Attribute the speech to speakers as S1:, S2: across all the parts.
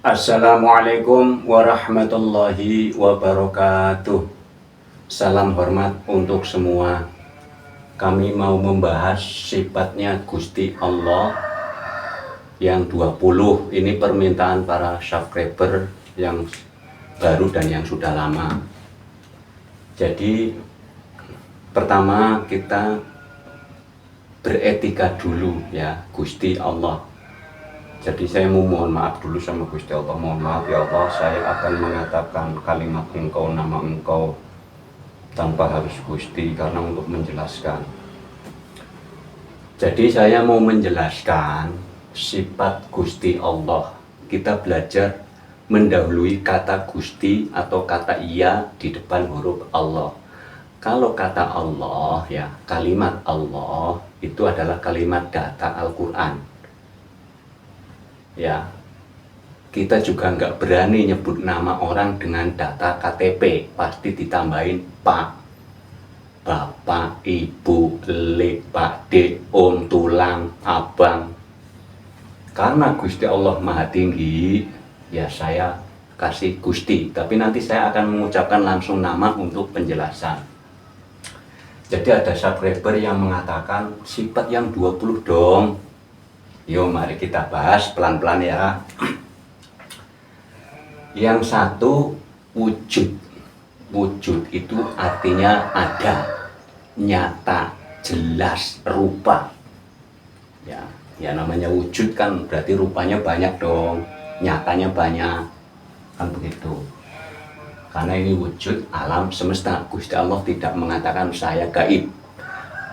S1: Assalamualaikum warahmatullahi wabarakatuh. Salam hormat untuk semua. Kami mau membahas sifatnya Gusti Allah yang 20. Ini permintaan para subscriber yang baru dan yang sudah lama. Jadi pertama kita beretika dulu ya, Gusti Allah. Jadi saya mohon maaf dulu sama Gusti Allah. Mohon maaf ya Allah, saya akan mengatakan kalimat engkau, nama engkau tanpa harus Gusti, karena untuk menjelaskan. Jadi saya mau menjelaskan sifat Gusti Allah. Kita belajar mendahului kata Gusti atau kata iya di depan huruf Allah. Kalau kata Allah ya, kalimat Allah itu adalah kalimat data Al-Quran. Ya, kita juga nggak berani nyebut nama orang dengan data KTP, pasti ditambahin Pak, Bapak, Ibu, Le, Pak, De, Om, Tulang, Abang. Karena Gusti Allah Maha Tinggi, ya saya kasih Gusti, tapi nanti saya akan mengucapkan langsung nama untuk penjelasan. Jadi ada subscriber yang mengatakan sifat yang 20 dong. Yuk mari kita bahas pelan-pelan ya. Yang satu, wujud. Wujud itu artinya ada, nyata, jelas, rupa. Ya namanya wujud kan berarti rupanya banyak dong, nyatanya banyak, kan begitu. Karena ini wujud alam semesta. Gusti Allah tidak mengatakan saya gaib.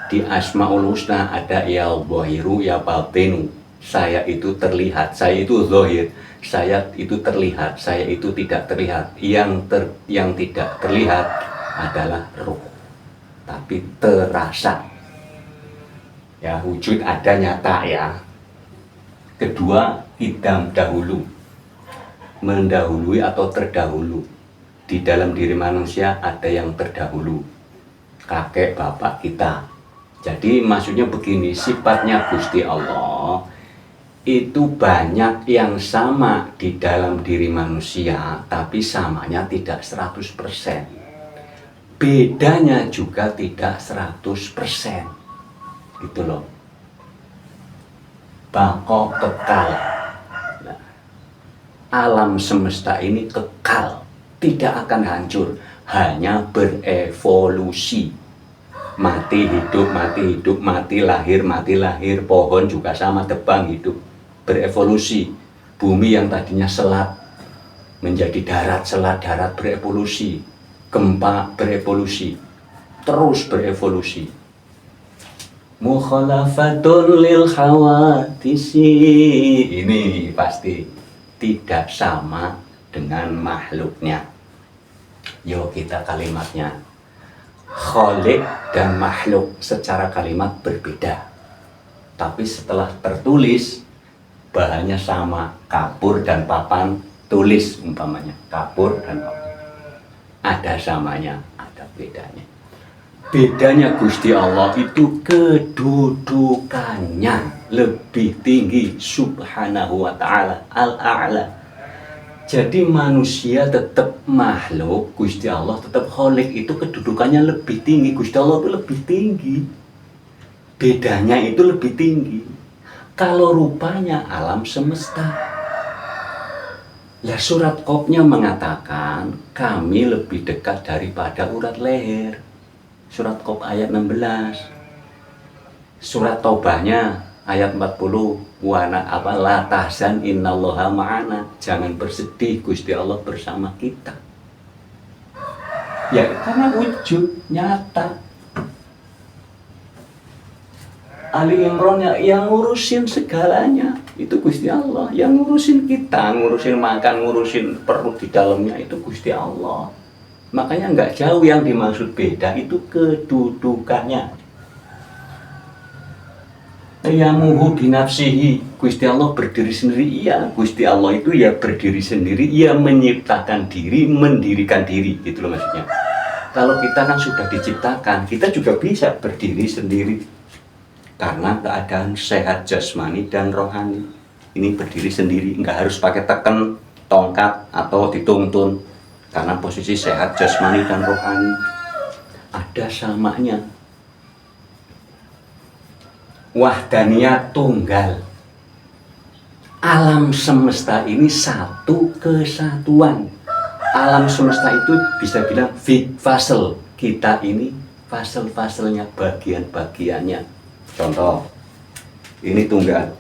S1: Di Asmaul Husna ada ya Zahiru ya Batinu. Saya itu terlihat, saya itu zahir, saya itu terlihat, saya itu tidak terlihat. Yang tidak terlihat adalah ruh, tapi terasa. Ya, wujud ada, nyata ya. Kedua, idam dahulu, mendahului atau terdahulu. Di dalam diri manusia ada yang terdahulu, kakek bapak kita. Jadi maksudnya begini, sifatnya Gusti Allah itu banyak yang sama di dalam diri manusia, tapi samanya tidak 100%. Bedanya juga tidak 100%. Gitu loh. Bako kekal. Nah, alam semesta ini kekal, tidak akan hancur, hanya berevolusi. Mati hidup, mati hidup, mati lahir, pohon juga sama, tebang hidup, berevolusi. Bumi yang tadinya selat menjadi darat, selat darat berevolusi. Gempa berevolusi, terus berevolusi. Mukhalafatun lil khawadisi, ini pasti tidak sama dengan makhluknya. Yuk kita kalimatnya. Khalik dan makhluk secara kalimat berbeda, tapi setelah tertulis bahannya sama. Kapur dan papan tulis umpamanya, kapur dan papan ada samanya, ada bedanya. Bedanya Gusti Allah itu kedudukannya lebih tinggi, subhanahu wa ta'ala, al-a'la. Jadi manusia tetap makhluk, Gusti Allah tetap Khalik, itu kedudukannya lebih tinggi. Gusti Allah itu lebih tinggi, bedanya itu lebih tinggi. Kalau rupanya alam semesta, lah surat Qafnya mengatakan kami lebih dekat daripada urat leher. Surat Qaf ayat 16. Surat Taubahnya ayat 40, la tahzan innallaha ma'ana. Jangan bersedih, Gusti Allah bersama kita. Ya karena wujud nyata. Ali Imran yang ngurusin segalanya itu Gusti Allah. Yang ngurusin kita, ngurusin makan, ngurusin perut di dalamnya itu Gusti Allah. Makanya nggak jauh, yang dimaksud beda itu kedudukannya. Qiyamuhu binafsihi, Gusti Allah berdiri sendiri. Iya, Gusti Allah itu ya berdiri sendiri, ia menciptakan diri, mendirikan diri, gitu loh maksudnya. Kalau kita kan sudah diciptakan, kita juga bisa berdiri sendiri karena keadaan sehat jasmani dan rohani. Ini berdiri sendiri, nggak harus pakai teken tongkat atau dituntun, karena posisi sehat jasmani dan rohani. Ada samanya. Wahdaniyah tunggal. Alam semesta ini satu kesatuan. Alam semesta itu bisa bilang fasel. Kita ini fasel-faselnya, bagian-bagiannya. Contoh, ini tunggal.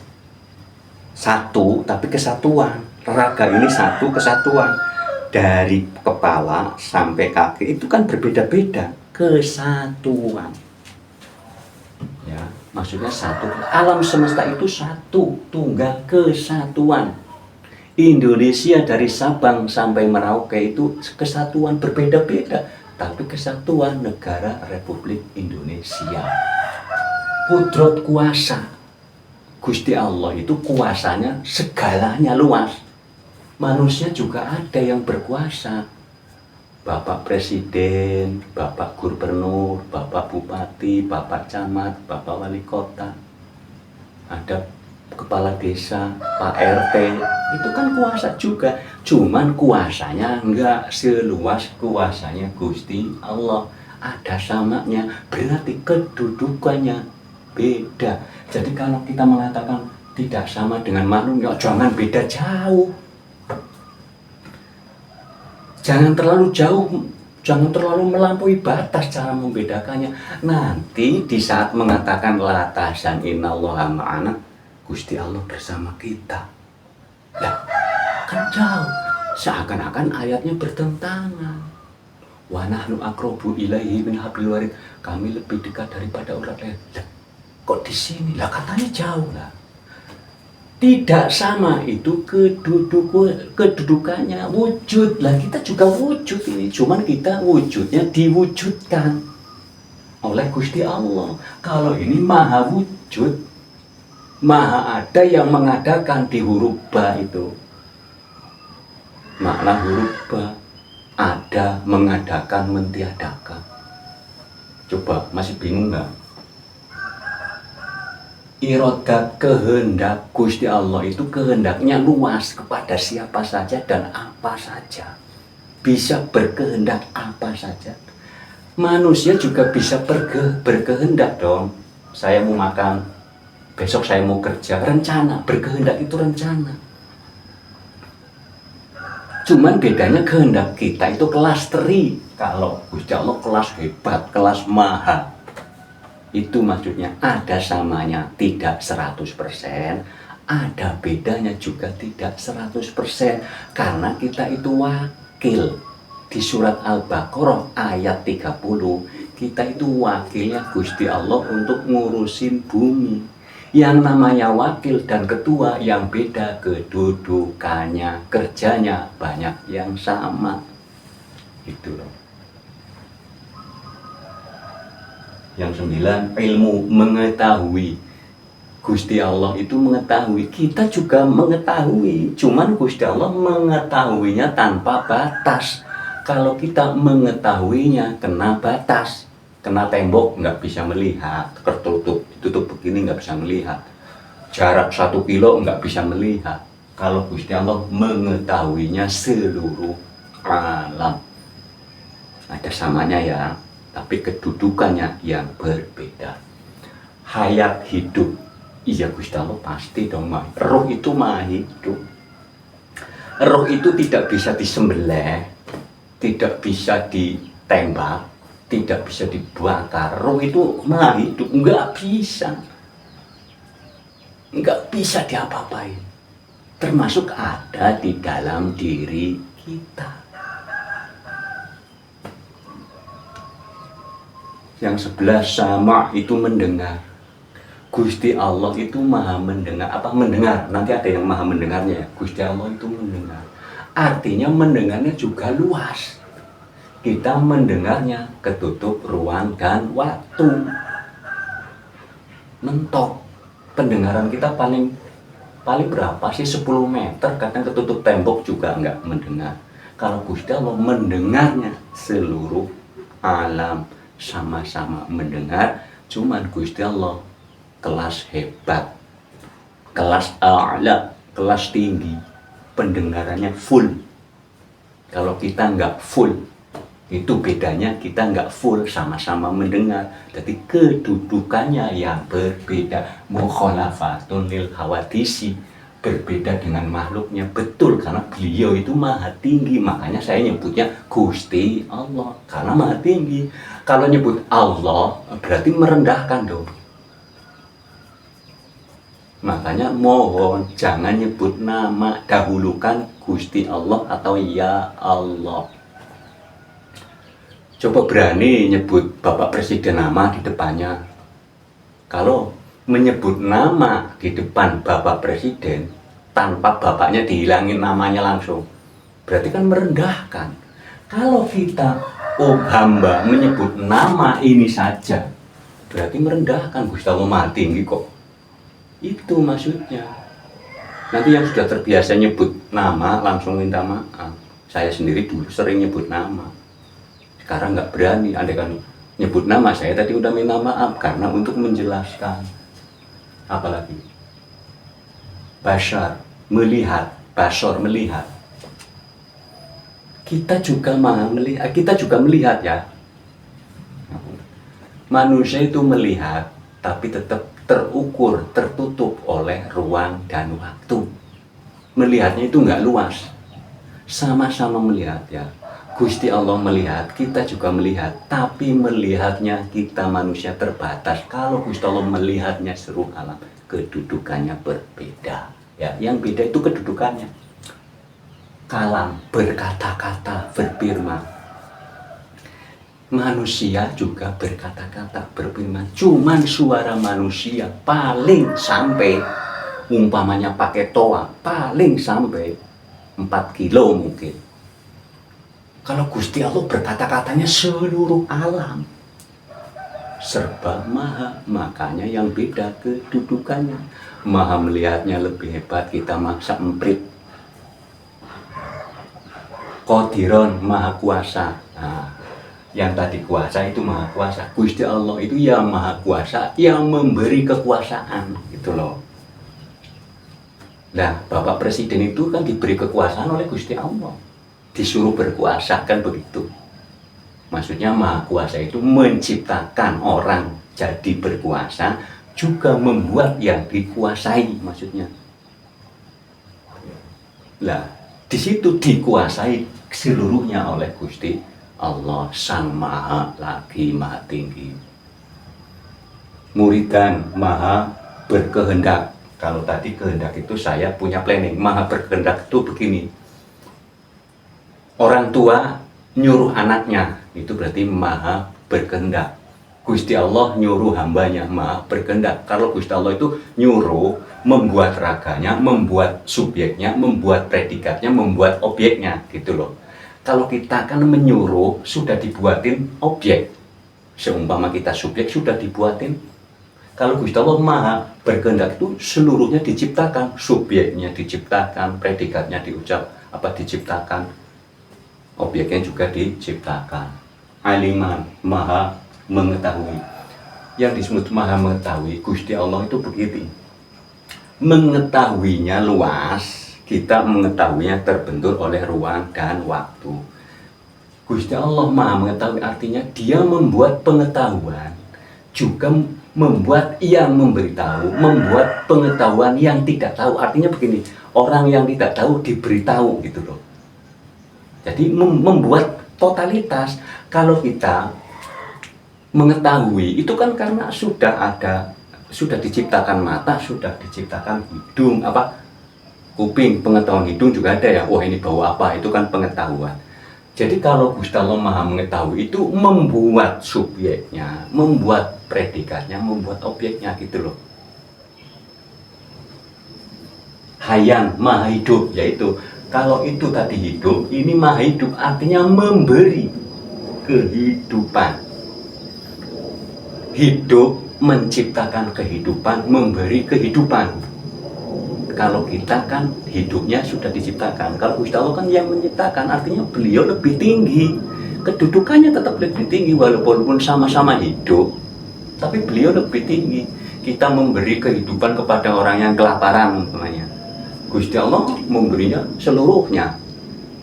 S1: Satu tapi kesatuan. Raga ini satu kesatuan. Dari kepala sampai kaki itu kan berbeda-beda. Kesatuan. Ya, maksudnya satu. Alam semesta itu satu, tunggal, kesatuan. Indonesia dari Sabang sampai Merauke itu kesatuan berbeda-beda, tapi kesatuan negara Republik Indonesia. Kudrat kuasa Gusti Allah itu kuasanya segalanya luas. Manusia juga ada yang berkuasa. Bapak Presiden, Bapak Gubernur, Bapak Bupati, Bapak Camat, Bapak Wali Kota. Ada Kepala Desa, Pak RT, itu kan kuasa juga. Cuman kuasanya enggak seluas kuasanya Gusti Allah. Ada samanya, berarti kedudukannya beda. Jadi kalau kita mengatakan tidak sama dengan makhluk, ya jangan beda jauh. Jangan terlalu jauh, jangan terlalu melampaui batas cara membedakannya. Nanti di saat mengatakan la tahzan innallaha ma'ana, Gusti Allah bersama kita. Lah, kan jauh. Seakan-akan ayatnya bertentangan. Wa nahnu aqrabu ilaihi min hablil warid. Kami lebih dekat daripada urat leher. Kok di sini? Lah katanya jauh lah. Tidak sama itu kedudukannya, wujud lah, kita juga wujud ini, cuman kita wujudnya diwujudkan oleh Gusti Allah. Kalau ini maha wujud, maha ada yang mengadakan. Di huruf ba itu makna huruf ba, ada, mengadakan, mentiadakan. Coba masih bingung nggak? Irodat, kehendak Gusti Allah itu kehendaknya luas kepada siapa saja dan apa saja. Bisa berkehendak apa saja. Manusia juga bisa berkehendak dong. Saya mau makan, besok saya mau kerja, rencana. Berkehendak itu rencana. Cuman bedanya kehendak kita itu kelas teri. Kalau Gusti Allah kelas hebat, kelas maha. Itu maksudnya ada samanya tidak 100%, ada bedanya juga tidak 100%, karena kita itu wakil. Di surat Al-Baqarah ayat 30, kita itu wakilnya Gusti Allah untuk ngurusin bumi. Yang namanya wakil dan ketua yang beda kedudukannya, kerjanya banyak yang sama. Gitu loh. Yang 9, ilmu, mengetahui. Gusti Allah itu mengetahui, kita juga mengetahui. Cuman Gusti Allah mengetahuinya tanpa batas. Kalau kita mengetahuinya kena batas, kena tembok nggak bisa melihat, tertutup, ditutup begini nggak bisa melihat. Jarak 1 kilo nggak bisa melihat. Kalau Gusti Allah mengetahuinya seluruh alam. Ada samanya ya, tapi kedudukannya yang berbeda. Hayat hidup, iya Gusti Allah pasti dong. Roh itu mah hidup. Roh itu tidak bisa disembelih, tidak bisa ditembak, tidak bisa dibakar. Roh itu mah hidup, nggak bisa diapa-apain. Termasuk ada di dalam diri kita. Yang 11, sama itu mendengar. Gusti Allah itu maha mendengar. Apa mendengar? Nanti ada yang maha mendengarnya. Gusti Allah itu mendengar. Artinya mendengarnya juga luas. Kita mendengarnya ketutup ruang dan waktu. Mentok. Pendengaran kita paling berapa sih? 10 meter. Kadang ketutup tembok juga enggak mendengar. Kalau Gusti Allah mendengarnya seluruh alam sama-sama mendengar. Cuman Gusti Allah kelas hebat, kelas a'la, kelas tinggi, pendengarannya full. Kalau kita nggak full, itu bedanya kita nggak full, sama-sama mendengar. Jadi kedudukannya yang berbeda. Mukhalafatun lil hawadisi, berbeda dengan makhluknya. Betul, karena beliau itu maha tinggi. Makanya saya nyebutnya Gusti Allah, karena maha tinggi. Kalau nyebut Allah berarti merendahkan dong. Makanya mohon jangan nyebut nama, dahulukan Gusti Allah atau Ya Allah. Coba berani nyebut Bapak Presiden nama di depannya. Kalau menyebut nama di depan Bapak Presiden tanpa bapaknya dihilangin namanya langsung, berarti kan merendahkan. Kalau kita hamba menyebut nama ini saja, berarti merendahkan. Gusti Allah maha tinggi kok. Itu maksudnya. Nanti yang sudah terbiasa nyebut nama langsung minta maaf. Saya sendiri dulu sering nyebut nama, sekarang nggak berani. Andai kan nyebut nama, saya tadi udah minta maaf karena untuk menjelaskan. Apalagi Bashar, melihat, Bashar melihat. Kita juga melihat, kita juga melihat ya. Manusia itu melihat, tapi tetap terukur, tertutup oleh ruang dan waktu. Melihatnya itu nggak luas, sama-sama melihat ya. Gusti Allah melihat, kita juga melihat, tapi melihatnya kita manusia terbatas. Kalau Gusti Allah melihatnya seluruh alam, kedudukannya berbeda ya. Yang beda itu kedudukannya. Kalam, berkata-kata, berfirman. Manusia juga berkata-kata, berfirman. Cuman suara manusia paling sampai, umpamanya pakai toa, paling sampai 4 kilo mungkin. Kalau Gusti Allah berkata-katanya seluruh alam, serba maha, makanya yang beda kedudukannya. Maha melihatnya lebih hebat, kita maksa emprit. Qadiron, maha kuasa. Nah, yang tadi kuasa itu maha kuasa. Gusti Allah itu yang maha kuasa, yang memberi kekuasaan, gitu loh. Nah, Bapak Presiden itu kan diberi kekuasaan oleh Gusti Allah, disuruh berkuasa, kan begitu. Maksudnya maha kuasa itu menciptakan orang jadi berkuasa, juga membuat yang dikuasai, maksudnya. Nah, di situ dikuasai seluruhnya oleh Gusti Allah, sang maha lagi maha tinggi. Muridan, maha berkehendak. Kalau tadi kehendak itu saya punya planning. Maha berkehendak itu begini. Orang tua nyuruh anaknya, itu berarti maha berkehendak. Gusti Allah nyuruh hambanya, maha berkehendak. Kalau Gusti Allah itu nyuruh, membuat raganya, membuat subjeknya, membuat predikatnya, membuat objeknya, gitu loh. Kalau kita kan menyuruh, sudah dibuatin objek. Seumpama kita subjek, sudah dibuatin. Kalau Gusti Allah maha berkehendak itu seluruhnya diciptakan. Subjeknya diciptakan, predikatnya diciptakan, objeknya juga diciptakan. Aliman, maha mengetahui. Yang disebut maha mengetahui, Gusti Allah itu begitu. Mengetahuinya luas, kita mengetahuinya terbentur oleh ruang dan waktu. Gusti Allah maha mengetahui, artinya dia membuat pengetahuan, juga membuat yang memberitahu, membuat pengetahuan yang tidak tahu. Artinya begini, orang yang tidak tahu diberitahu, gitu loh. Jadi membuat totalitas. Kalau kita mengetahui, itu kan karena sudah diciptakan mata, sudah diciptakan hidung, kuping, pengetahuan hidung juga ada ya. Wah, ini bau apa, itu kan pengetahuan. Jadi kalau Gusti Allah maha mengetahui, itu membuat subjeknya, membuat predikatnya, membuat objeknya, gitu loh. Hayan, maha hidup, yaitu kalau itu tadi hidup, ini maha hidup, artinya memberi kehidupan. Hidup, menciptakan kehidupan, memberi kehidupan. Kalau kita kan hidupnya sudah diciptakan. Kalau Gusti Allah kan yang menciptakan, artinya beliau lebih tinggi. Kedudukannya tetap lebih tinggi, walaupun sama-sama hidup, tapi beliau lebih tinggi. Kita memberi kehidupan kepada orang yang kelaparan, umpamanya. Gusti Allah memberinya seluruhnya,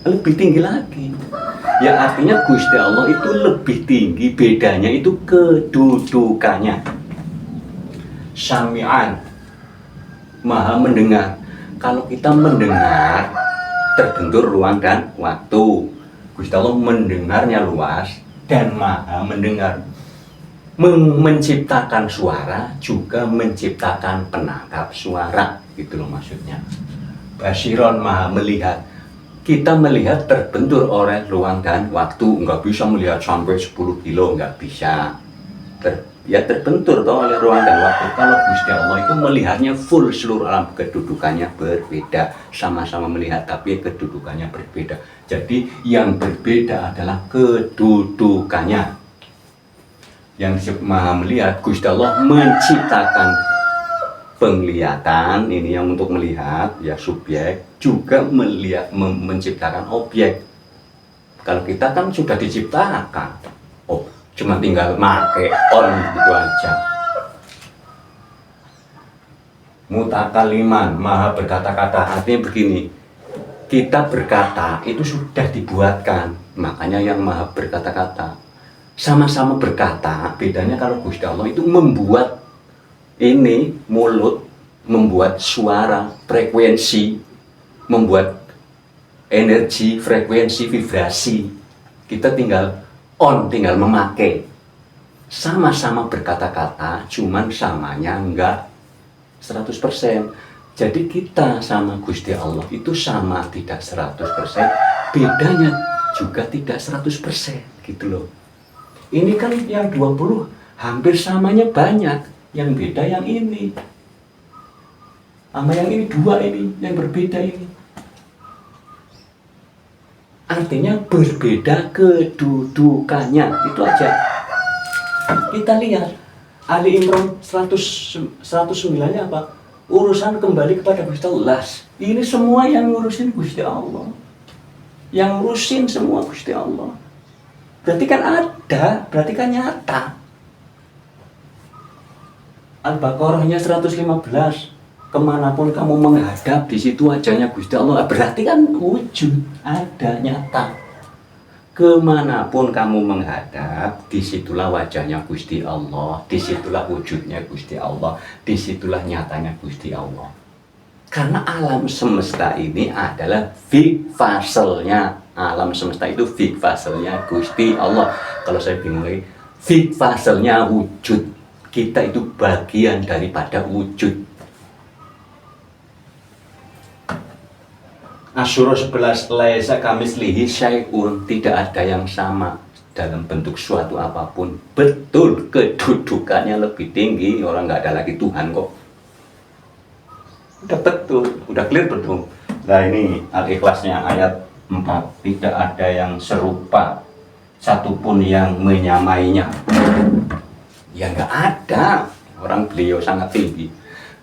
S1: lebih tinggi lagi. Ya artinya Gusti Allah itu lebih tinggi, bedanya itu kedudukannya. Sami'an, maha mendengar. Kalau kita mendengar, terbentur ruang dan waktu. Gusti Allah mendengarnya luas dan maha mendengar. Menciptakan suara juga menciptakan penangkap suara, gitu loh maksudnya. Basiron, maha melihat. Kita melihat terbentur oleh ruang dan waktu, nggak bisa melihat sampai 10 kilo, nggak bisa. Terbentur toh oleh ruang dan waktu. Kalau Gusti Allah itu melihatnya full seluruh alam, kedudukannya berbeda, sama-sama melihat tapi kedudukannya berbeda. Jadi yang berbeda adalah kedudukannya. Yang maha melihat, Gusti Allah menciptakan penglihatan, ini yang untuk melihat, ya subjek, juga melihat, menciptakan objek. Kalau kita kan sudah diciptakan, cuma tinggal make on gitu aja. Mutakaliman, maha berkata-kata, artinya begini, kita berkata itu sudah dibuatkan, makanya yang maha berkata-kata. Sama-sama berkata, bedanya kalau Gusti Allah itu membuat ini mulut, membuat suara, frekuensi, membuat energi, frekuensi, vibrasi. Kita tinggal on, tinggal memakai. Sama-sama berkata-kata, cuman samanya enggak 100%. Jadi kita sama Gusti Allah itu sama tidak 100%, bedanya juga tidak 100%, gitu loh. Ini kan yang 20 hampir samanya banyak, yang beda yang ini. Sama yang ini 2 ini, yang berbeda ini. Artinya berbeda kedudukannya, itu aja. Kita lihat Ali Imran 109-nya apa? Urusan kembali kepada Gusti Allah. Ini semua yang ngurusin Gusti Allah. Yang ngurusin semua Gusti Allah. Berarti kan ada, berarti kan nyata. Al-Baqarahnya 115. Kemanapun kamu menghadap, di situ wajahnya Gusti Allah. Berarti kan wujud, ada, nyata. Kemanapun kamu menghadap, disitulah wajahnya Gusti Allah, disitulah wujudnya Gusti Allah, disitulah nyatanya Gusti Allah. Karena alam semesta ini adalah fik faselnya. Alam semesta itu fik faselnya Gusti Allah. Kalau saya bingung lagi, fik faselnya wujud. Kita itu bagian daripada wujud. Asyura 11, laisa kamislihi syai'un, tidak ada yang sama dalam bentuk suatu apapun. Betul, kedudukannya lebih tinggi, orang nggak ada lagi Tuhan kok. Udah betul, udah clear betul. Nah ini Al-Ikhlasnya ayat 4, tidak ada yang serupa, satupun yang menyamainya. Ya nggak ada, orang beliau sangat tinggi.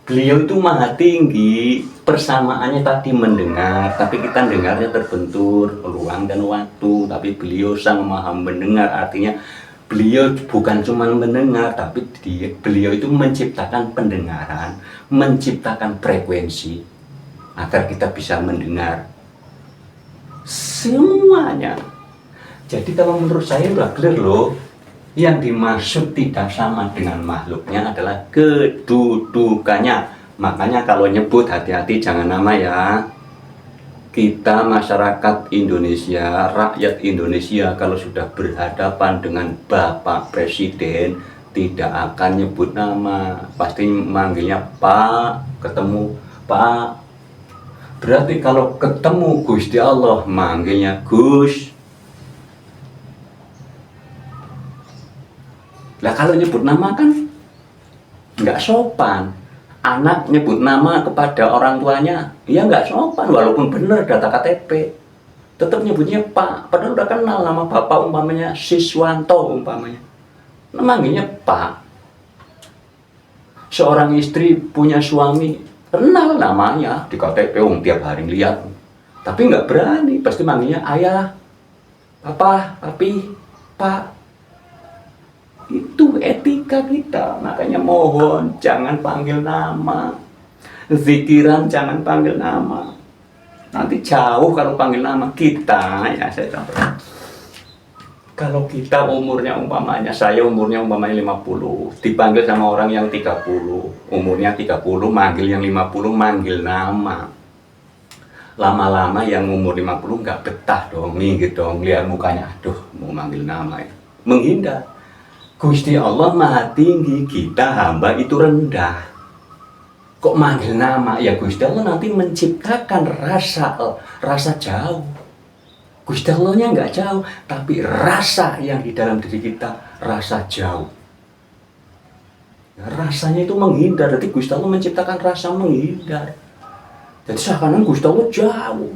S1: Beliau itu maha tinggi, persamaannya tadi mendengar, tapi kita dengarnya terbentur, ruang dan waktu. Tapi beliau sang maha mendengar, artinya beliau bukan cuma mendengar, tapi beliau itu menciptakan pendengaran, menciptakan frekuensi, agar kita bisa mendengar semuanya. Jadi kalau menurut saya udah clear loh. Yang dimaksud tidak sama dengan makhluknya adalah kedudukannya. Makanya kalau nyebut hati-hati, jangan nama ya. Kita masyarakat Indonesia, rakyat Indonesia kalau sudah berhadapan dengan Bapak Presiden tidak akan nyebut nama, pasti manggilnya Pak, ketemu Pak. Berarti kalau ketemu Gusti Allah manggilnya Gus. Lah kalau nyebut nama kan nggak sopan. Anak nyebut nama kepada orang tuanya, ya nggak sopan walaupun benar data KTP. Tetap nyebutnya Pak, padahal udah kenal nama bapak umpamanya Siswanto umpamanya. Namanya Pak. Seorang istri punya suami, kenal namanya di KTP, tiap hari lihat. Tapi nggak berani, pasti manggilnya ayah, papa, papi, pak. Itu etika kita, makanya mohon jangan panggil nama. Zikiran jangan panggil nama. Nanti jauh kalau panggil nama kita, ya saya contoh. Kalau kita umurnya umpamanya, saya umurnya umpamanya 50, dipanggil sama orang yang 30, umurnya 30, manggil yang 50, manggil nama. Lama-lama yang umur 50 nggak betah dong, minggir dong, lihat mukanya, aduh mau manggil nama ya. Menghindar. Gusti Allah maha tinggi, kita hamba itu rendah. Kok manggil nama? Ya Gusti Allah nanti menciptakan rasa jauh. Gusti Allahnya nggak jauh, tapi rasa yang di dalam diri kita rasa jauh. Ya, rasanya itu menghindar. Jadi Gusti Allah menciptakan rasa menghindar. Jadi seakan-akan Gusti Allah jauh.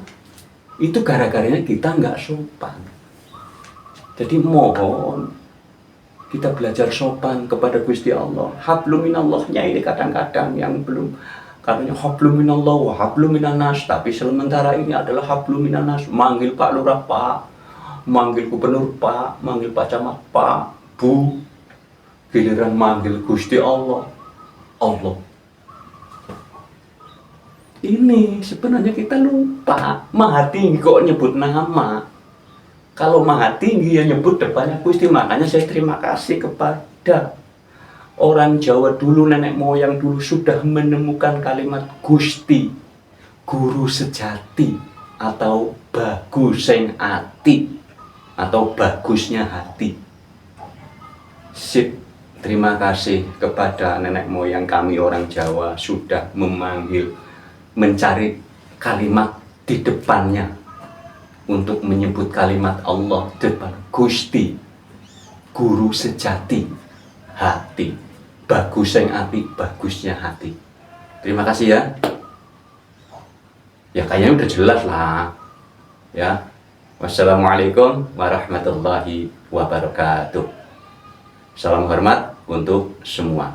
S1: Itu gara-garanya kita nggak sopan. Jadi mohon kita belajar sopan kepada Gusti Allah. Hablum minallahnya ini kadang-kadang yang belum, katanya hablum minallah wa hablum minannas, tapi sementara ini adalah hablum minannas. Manggil Pak Lurah Pak, manggil Gubernur Pak, manggil Pak Camat Pak, Bu. Giliran manggil Gusti Allah, Allah. Ini sebenarnya kita lupa. Maha tinggi kok nyebut nama. Kalau maha tinggi ya nyebut depannya Gusti. Makanya saya terima kasih kepada orang Jawa dulu, nenek moyang dulu sudah menemukan kalimat Gusti, guru sejati, atau baguseng ati, atau bagusnya hati. Sip, terima kasih kepada nenek moyang kami orang Jawa sudah mencari kalimat di depannya untuk menyebut kalimat Allah depan Gusti, guru sejati, hati, baguseng ati, bagusnya hati. Terima kasih ya. Ya kayaknya udah jelas lah. Ya. Wassalamualaikum warahmatullahi wabarakatuh. Salam hormat untuk semua.